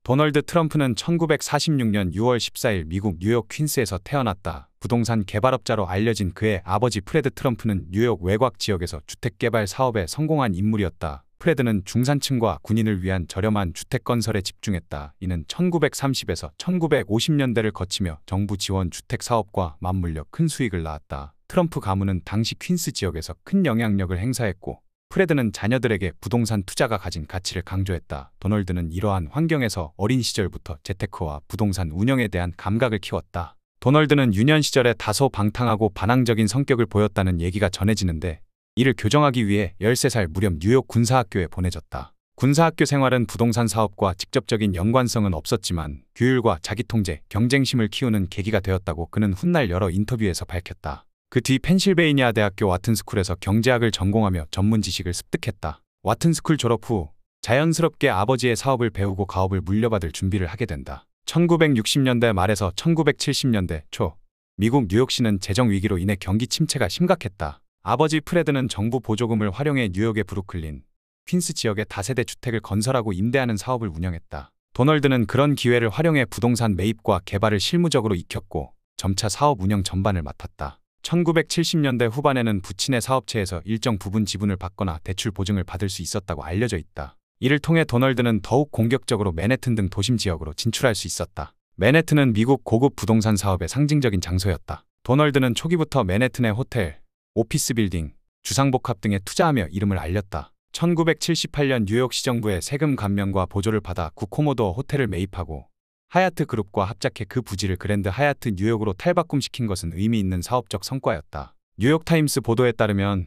도널드 트럼프는 1946년 6월 14일 미국 뉴욕 퀸스에서 태어났다. 부동산 개발업자로 알려진 그의 아버지 프레드 트럼프는 뉴욕 외곽 지역에서 주택 개발 사업에 성공한 인물이었다. 프레드는 중산층과 군인을 위한 저렴한 주택 건설에 집중했다. 이는 1930에서 1950년대를 거치며 정부 지원 주택 사업과 맞물려 큰 수익을 낳았다. 트럼프 가문은 당시 퀸스 지역에서 큰 영향력을 행사했고, 프레드는 자녀들에게 부동산 투자가 가진 가치를 강조했다. 도널드는 이러한 환경에서 어린 시절부터 재테크와 부동산 운영에 대한 감각을 키웠다. 도널드는 유년 시절에 다소 방탕하고 반항적인 성격을 보였다는 얘기가 전해지는데, 이를 교정하기 위해 13살 무렵 뉴욕 군사학교에 보내졌다. 군사학교 생활은 부동산 사업과 직접적인 연관성은 없었지만 규율과 자기통제, 경쟁심을 키우는 계기가 되었다고 그는 훗날 여러 인터뷰에서 밝혔다. 그 뒤 펜실베이니아 대학교 와튼스쿨에서 경제학을 전공하며 전문 지식을 습득했다. 와튼스쿨 졸업 후 자연스럽게 아버지의 사업을 배우고 가업을 물려받을 준비를 하게 된다. 1960년대 말에서 1970년대 초 미국 뉴욕시는 재정 위기로 인해 경기 침체가 심각했다. 아버지 프레드는 정부 보조금을 활용해 뉴욕의 브루클린, 퀸스 지역에 다세대 주택을 건설하고 임대하는 사업을 운영했다. 도널드는 그런 기회를 활용해 부동산 매입과 개발을 실무적으로 익혔고 점차 사업 운영 전반을 맡았다. 1970년대 후반에는 부친의 사업체에서 일정 부분 지분을 받거나 대출 보증을 받을 수 있었다고 알려져 있다. 이를 통해 도널드는 더욱 공격적으로 맨해튼 등 도심 지역으로 진출할 수 있었다. 맨해튼은 미국 고급 부동산 사업의 상징적인 장소였다. 도널드는 초기부터 맨해튼의 호텔, 오피스 빌딩, 주상복합 등에 투자하며 이름을 알렸다. 1978년 뉴욕 시정부의 세금 감면과 보조를 받아 구코모도어 호텔을 매입하고 하얏트 그룹과 합작해 그 부지를 그랜드 하얏트 뉴욕으로 탈바꿈시킨 것은 의미 있는 사업적 성과였다. 뉴욕타임스 보도에 따르면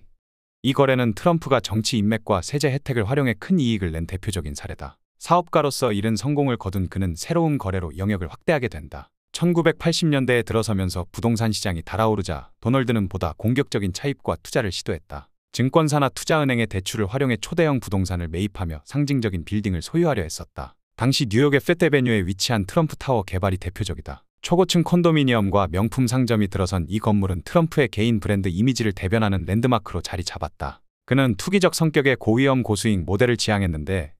이 거래는 트럼프가 정치 인맥과 세제 혜택을 활용해 큰 이익을 낸 대표적인 사례다. 사업가로서 이른 성공을 거둔 그는 새로운 거래로 영역을 확대하게 된다. 1980년대에 들어서면서 부동산 시장이 달아오르자 도널드는 보다 공격적인 차입과 투자를 시도했다. 증권사나 투자은행의 대출을 활용해 초대형 부동산을 매입하며 상징적인 빌딩을 소유하려 했었다. 당시 뉴욕의 피프트애베뉴에 위치한 트럼프 타워 개발이 대표적이다. 초고층 콘도미니엄과 명품 상점이 들어선 이 건물은 트럼프의 개인 브랜드 이미지를 대변하는 랜드마크로 자리 잡았다. 그는 투기적 성격의 고위험 고수익 모델을 지향했는데,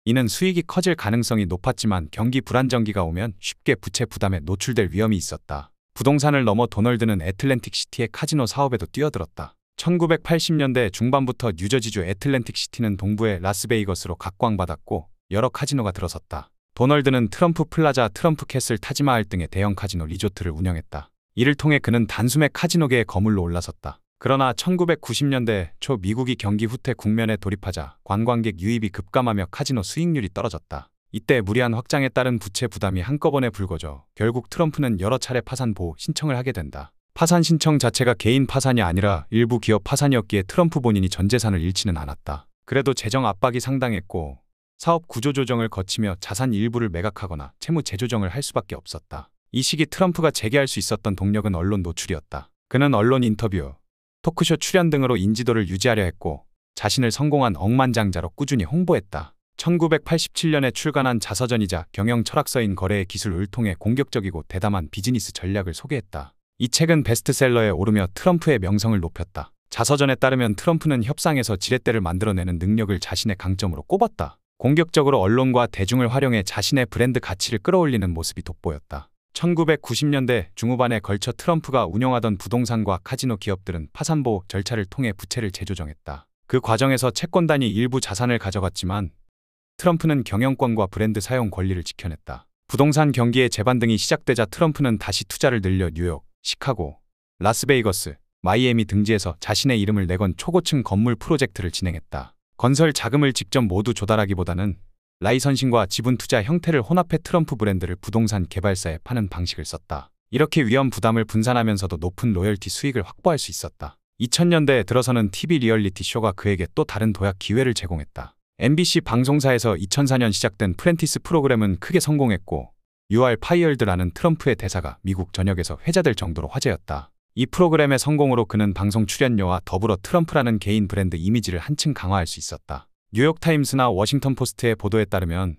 이는 수익이 커질 가능성이 높았지만 경기 불안정기가 오면 쉽게 부채 부담에 노출될 위험이 있었다. 부동산을 넘어 도널드는 애틀랜틱 시티의 카지노 사업에도 뛰어들었다. 1980년대 중반부터 뉴저지주 애틀랜틱 시티는 동부의 라스베이거스로 각광받았고 여러 카지노가 들어섰다. 도널드는 트럼프 플라자, 트럼프 캐슬, 타지마할 등의 대형 카지노 리조트를 운영했다. 이를 통해 그는 단숨에 카지노계의 거물로 올라섰다. 그러나 1990년대 초 미국이 경기 후퇴 국면에 돌입하자 관광객 유입이 급감하며 카지노 수익률이 떨어졌다. 이때 무리한 확장에 따른 부채 부담이 한꺼번에 불거져 결국 트럼프는 여러 차례 파산 보호 신청을 하게 된다. 파산 신청 자체가 개인 파산이 아니라 일부 기업 파산이었기에 트럼프 본인이 전 재산을 잃지는 않았다. 그래도 재정 압박이 상당했고 사업 구조 조정을 거치며 자산 일부를 매각하거나 채무 재조정을 할 수밖에 없었다. 이 시기 트럼프가 재개할 수 있었던 동력은 언론 노출이었다. 그는 언론 인터뷰, 토크쇼 출연 등으로 인지도를 유지하려 했고 자신을 성공한 억만장자로 꾸준히 홍보했다. 1987년에 출간한 자서전이자 경영 철학서인 거래의 기술을 통해 공격적이고 대담한 비즈니스 전략을 소개했다. 이 책은 베스트셀러에 오르며 트럼프의 명성을 높였다. 자서전에 따르면 트럼프는 협상에서 지렛대를 만들어내는 능력을 자신의 강점으로 꼽았다. 공격적으로 언론과 대중을 활용해 자신의 브랜드 가치를 끌어올리는 모습이 돋보였다. 1990년대 중후반에 걸쳐 트럼프가 운영하던 부동산과 카지노 기업들은 파산보호 절차를 통해 부채를 재조정했다. 그 과정에서 채권단이 일부 자산을 가져갔지만 트럼프는 경영권과 브랜드 사용 권리를 지켜냈다. 부동산 경기의 재반등이 시작되자 트럼프는 다시 투자를 늘려 뉴욕, 시카고, 라스베이거스, 마이애미 등지에서 자신의 이름을 내건 초고층 건물 프로젝트를 진행했다. 건설 자금을 직접 모두 조달하기보다는 라이선싱과 지분 투자 형태를 혼합해 트럼프 브랜드를 부동산 개발사에 파는 방식을 썼다. 이렇게 위험 부담을 분산하면서도 높은 로열티 수익을 확보할 수 있었다. 2000년대에 들어서는 TV 리얼리티 쇼가 그에게 또 다른 도약 기회를 제공했다. MBC 방송사에서 2004년 시작된 프렌티스 프로그램은 크게 성공했고 You are fired라는 트럼프의 대사가 미국 전역에서 회자될 정도로 화제였다. 이 프로그램의 성공으로 그는 방송 출연료와 더불어 트럼프라는 개인 브랜드 이미지를 한층 강화할 수 있었다. 뉴욕타임스나 워싱턴포스트의 보도에 따르면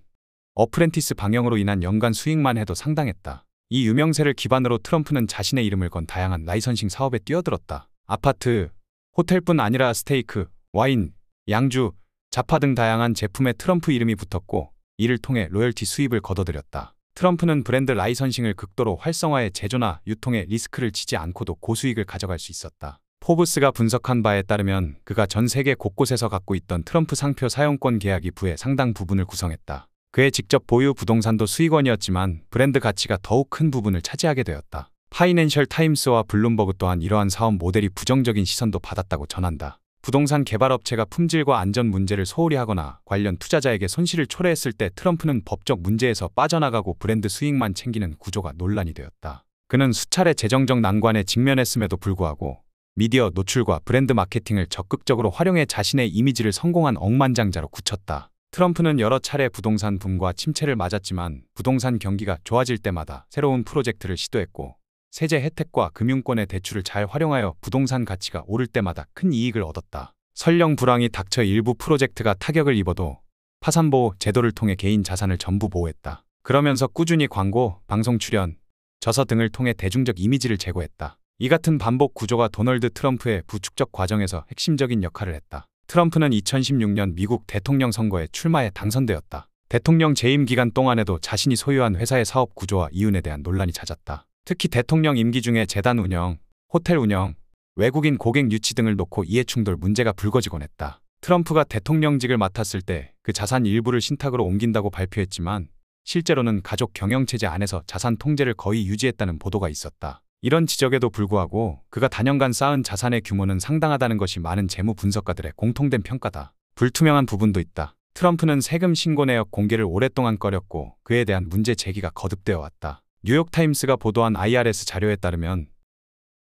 어프렌티스 방영으로 인한 연간 수익만 해도 상당했다. 이 유명세를 기반으로 트럼프는 자신의 이름을 건 다양한 라이선싱 사업에 뛰어들었다. 아파트, 호텔뿐 아니라 스테이크, 와인, 양주, 자파 등 다양한 제품에 트럼프 이름이 붙었고 이를 통해 로열티 수입을 거둬들였다. 트럼프는 브랜드 라이선싱을 극도로 활성화해 제조나 유통에 리스크를 지지 않고도 고수익을 가져갈 수 있었다. 포브스가 분석한 바에 따르면 그가 전 세계 곳곳에서 갖고 있던 트럼프 상표 사용권 계약이 부의 상당 부분을 구성했다. 그의 직접 보유 부동산도 수익원이었지만 브랜드 가치가 더욱 큰 부분을 차지하게 되었다. 파이낸셜 타임스와 블룸버그 또한 이러한 사업 모델이 부정적인 시선도 받았다고 전한다. 부동산 개발업체가 품질과 안전 문제를 소홀히 하거나 관련 투자자에게 손실을 초래했을 때 트럼프는 법적 문제에서 빠져나가고 브랜드 수익만 챙기는 구조가 논란이 되었다. 그는 수차례 재정적 난관에 직면했음에도 불구하고 미디어 노출과 브랜드 마케팅을 적극적으로 활용해 자신의 이미지를 성공한 억만장자로 굳혔다. 트럼프는 여러 차례 부동산 붐과 침체를 맞았지만 부동산 경기가 좋아질 때마다 새로운 프로젝트를 시도했고 세제 혜택과 금융권의 대출을 잘 활용하여 부동산 가치가 오를 때마다 큰 이익을 얻었다. 설령 불황이 닥쳐 일부 프로젝트가 타격을 입어도 파산보호 제도를 통해 개인 자산을 전부 보호했다. 그러면서 꾸준히 광고, 방송 출연, 저서 등을 통해 대중적 이미지를 제고했다. 이 같은 반복 구조가 도널드 트럼프의 부축적 과정에서 핵심적인 역할을 했다. 트럼프는 2016년 미국 대통령 선거에 출마해 당선되었다. 대통령 재임 기간 동안에도 자신이 소유한 회사의 사업 구조와 이윤에 대한 논란이 잦았다. 특히 대통령 임기 중에 재단 운영, 호텔 운영, 외국인 고객 유치 등을 놓고 이해충돌 문제가 불거지곤 했다. 트럼프가 대통령직을 맡았을 때 그 자산 일부를 신탁으로 옮긴다고 발표했지만 실제로는 가족 경영체제 안에서 자산 통제를 거의 유지했다는 보도가 있었다. 이런 지적에도 불구하고 그가 단연간 쌓은 자산의 규모는 상당하다는 것이 많은 재무 분석가들의 공통된 평가다. 불투명한 부분도 있다. 트럼프는 세금 신고 내역 공개를 오랫동안 꺼렸고 그에 대한 문제 제기가 거듭되어 왔다. 뉴욕타임스가 보도한 IRS 자료에 따르면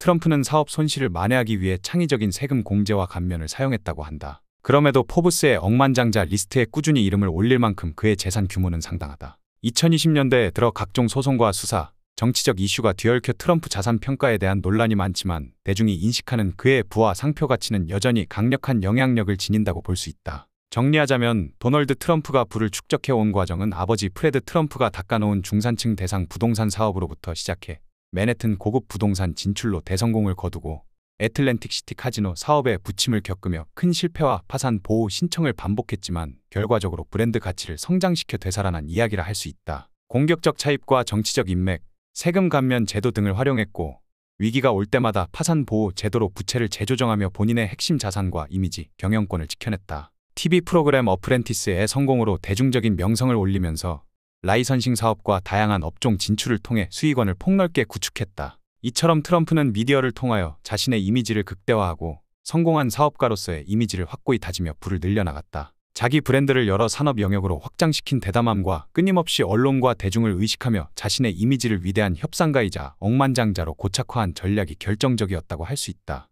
트럼프는 사업 손실을 만회하기 위해 창의적인 세금 공제와 감면을 사용했다고 한다. 그럼에도 포브스의 억만장자 리스트에 꾸준히 이름을 올릴 만큼 그의 재산 규모는 상당하다. 2020년대에 들어 각종 소송과 수사, 정치적 이슈가 뒤얽혀 트럼프 자산 평가에 대한 논란이 많지만 대중이 인식하는 그의 부와 상표 가치는 여전히 강력한 영향력을 지닌다고 볼 수 있다. 정리하자면 도널드 트럼프가 부를 축적해온 과정은 아버지 프레드 트럼프가 닦아놓은 중산층 대상 부동산 사업으로부터 시작해 맨해튼 고급 부동산 진출로 대성공을 거두고 애틀랜틱 시티 카지노 사업에 부침을 겪으며 큰 실패와 파산 보호 신청을 반복했지만 결과적으로 브랜드 가치를 성장시켜 되살아난 이야기라 할 수 있다. 공격적 차입과 정치적 인맥, 세금 감면 제도 등을 활용했고 위기가 올 때마다 파산 보호 제도로 부채를 재조정하며 본인의 핵심 자산과 이미지, 경영권을 지켜냈다. TV 프로그램 어프렌티스의 성공으로 대중적인 명성을 올리면서 라이선싱 사업과 다양한 업종 진출을 통해 수익원을 폭넓게 구축했다. 이처럼 트럼프는 미디어를 통하여 자신의 이미지를 극대화하고 성공한 사업가로서의 이미지를 확고히 다지며 부를 늘려나갔다. 자기 브랜드를 여러 산업 영역으로 확장시킨 대담함과 끊임없이 언론과 대중을 의식하며 자신의 이미지를 위대한 협상가이자 억만장자로 고착화한 전략이 결정적이었다고 할 수 있다.